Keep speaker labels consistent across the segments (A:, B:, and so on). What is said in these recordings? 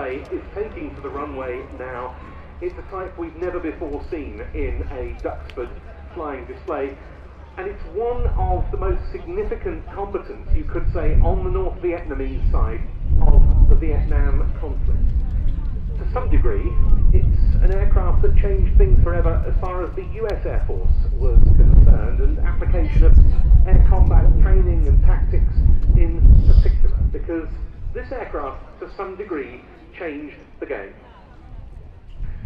A: is taking to the runway now. It's a type we've never before seen in a Duxford flying display, and it's one of the most significant combatants, you could say, on the North Vietnamese side of the Vietnam conflict. To some degree, it's an aircraft that changed things forever as far as the US Air Force was concerned, and application of air combat training and tactics in particular, because this aircraft, to some degree, changed the game.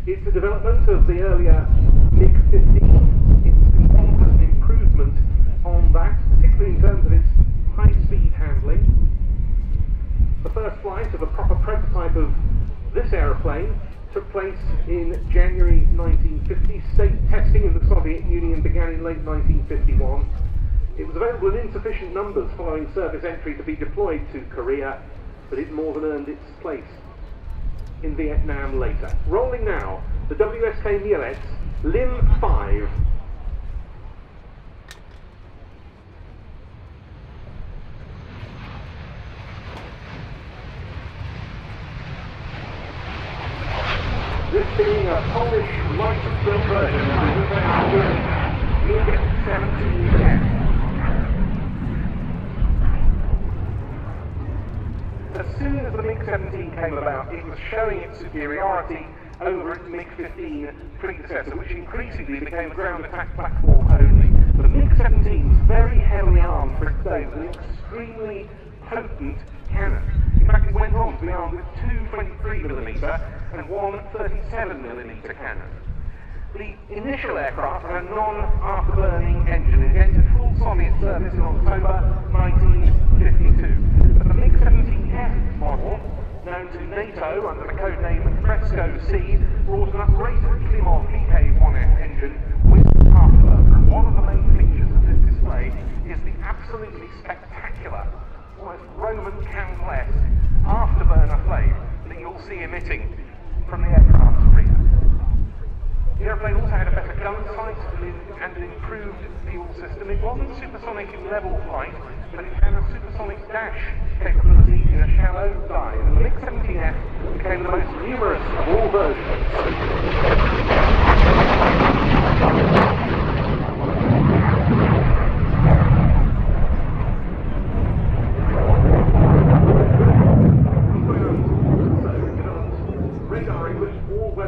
A: It's a development of the earlier MiG-17. It's contained as an improvement on that, particularly in terms of its high-speed handling. The first flight of a proper prototype of this aeroplane took place in January 1950. State testing in the Soviet Union began in late 1951. It was available in insufficient numbers following service entry to be deployed to Korea, but it more than earned its place in Vietnam later. Rolling now, the WSK Mielets, Lim 5. This being a Polish license-built version of the MiG-17F. As soon as the MiG-17 came about, it was showing its superiority over its MiG-15 predecessor, which increasingly became a ground attack platform only. The MiG-17 was very heavily armed for its day with an extremely potent cannon. In fact, it went on to be armed with two 23mm and one 37mm cannon. The initial aircraft had a non-afterburning engine. It entered full Soviet service in October 1952. But the MiG-17F model, known to NATO under the codename Fresco C, brought an upgraded Klimov VK-1F engine with afterburner. And one of the main features of this display is the absolutely spectacular, almost Roman candle-esque afterburner flame that you'll see emitting from the aircraft's rear. The airplane also had a better gun sight and an improved fuel system. It wasn't supersonic in level flight, but it had a supersonic dash capability in a shallow dive. And the MiG-17F became the most numerous of all versions.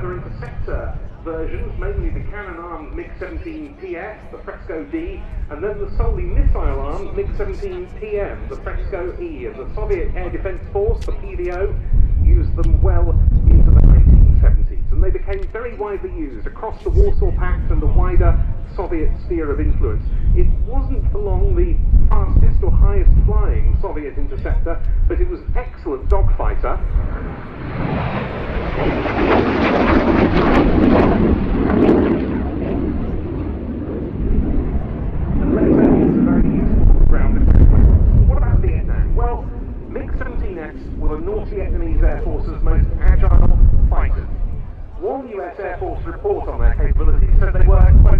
A: Interceptor versions, mainly the cannon-armed MiG-17F, the Fresco D, and then the solely missile-armed MiG-17PM, the Fresco E, and the Soviet Air Defense Force, the PVO, used them well into the 1970s, and they became very widely used across the Warsaw Pact and the wider Soviet sphere of influence. It wasn't for long the fastest or highest flying Soviet interceptor, but it was an excellent dogfighter. And later it's a very useful ground attack weapon. What about Vietnam? Well, MiG-17Fs were the North Vietnamese Air Force's most agile fighters. One US Air Force report on their capabilities said they were, quote,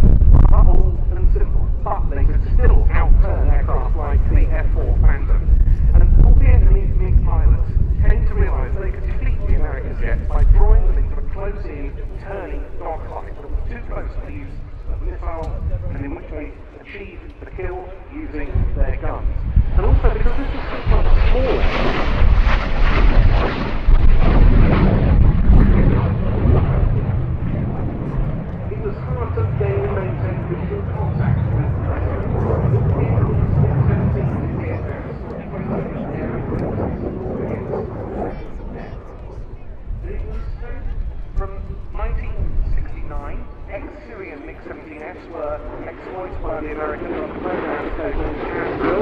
A: old and simple, but they could still outturn aircraft like the F-4 Phantom. And all Vietnamese MiG pilots came to realise they could defeat the American jets by drawing them into a close-in, turning dogfight. It was too close to the use of missiles, and in which they achieved the kill using their guns. And also because this was so much smaller, it was hard to gain and maintain visual contact with the From 1969, ex-Syrian MiG-17Fs were exploited by the Americans on the program stations Canberra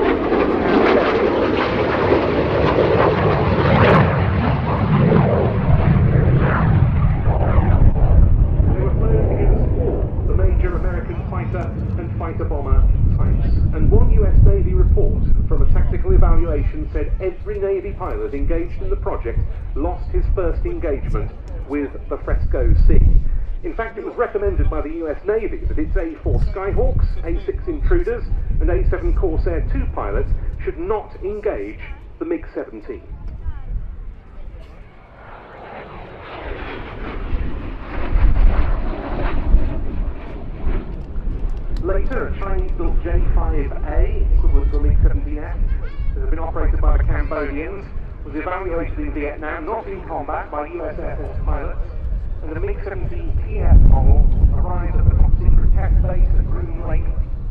A: They were flown against all the major American fighter and fighter bomber types. And one US Navy report from a tactical evaluation said every Navy pilot engaged in the project lost his first engagement with the Fresco C. In fact, it was recommended by the US Navy that its A4 Skyhawks, A6 Intruders, and A7 Corsair II pilots should not engage the MiG-17. Later, a Chinese-built J5A, equivalent to a MiG-17F, that had been operated by the Cambodians, was evaluated in Vietnam, not in combat, by US Air Force pilots, and the MiG-17F model arrived at the top-secret test base at Groom Lake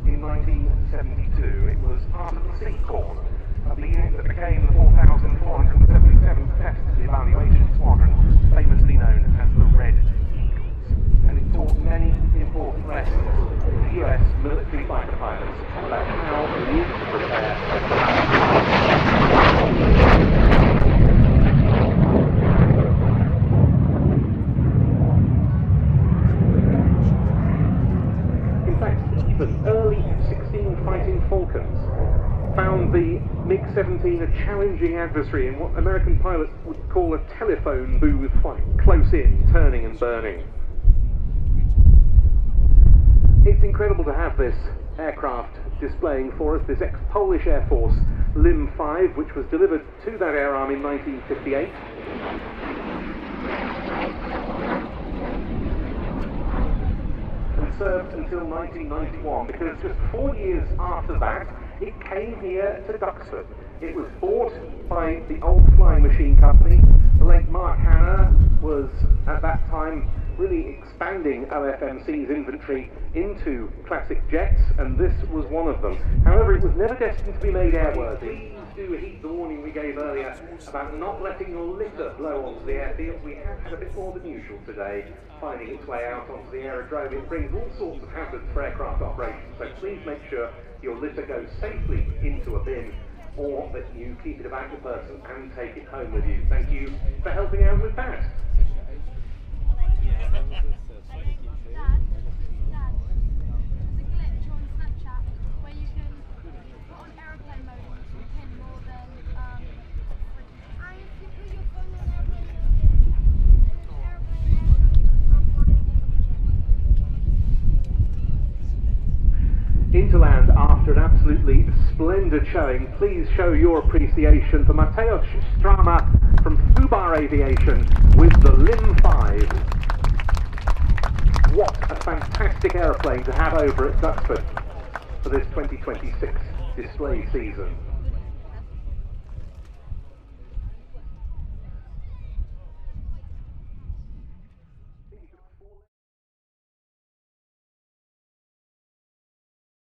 A: in 1972. It was part of the C Corps of the unit that became the 4,477th Test Evaluation Squadron, famously known as the Red Eagles. And it taught many important lessons to US military fighter pilots about how they need to prepare. In fact, even early F-16 fighting Falcons found the MiG-17 a challenging adversary in what American pilots would call a telephone booth fight, close in, turning and burning. It's incredible to have this aircraft displaying for us, this ex-Polish Air Force LIM-5, which was delivered to that air arm in 1958. And served until 1991, because just 4 years after that, it came here to Duxford. It was bought by the old flying machine company. The late Mark Hanna was, at that time, really expanding OFMC's inventory into classic jets, and this was one of them. However, it was never destined to be made airworthy. Please do heed the warning we gave earlier about not letting your litter blow onto the airfield. We have had a bit more than usual today, finding its way out onto the aerodrome. It brings all sorts of hazards for aircraft operations, so please make sure your litter goes safely into a bin, or that you keep it about your person and take it home with you. Thank you for helping out with that.
B: Dad, there's a glitch on Snapchat where you can put on aeroplane mode and you can pin more than and if you put your phone on aeroplane mode,
A: Interland, after an absolutely splendid showing, please show your appreciation for Mateusz Strama from Fubar Aviation with the LIM-5. What a fantastic aeroplane to have over at Duxford for this 2026 display season.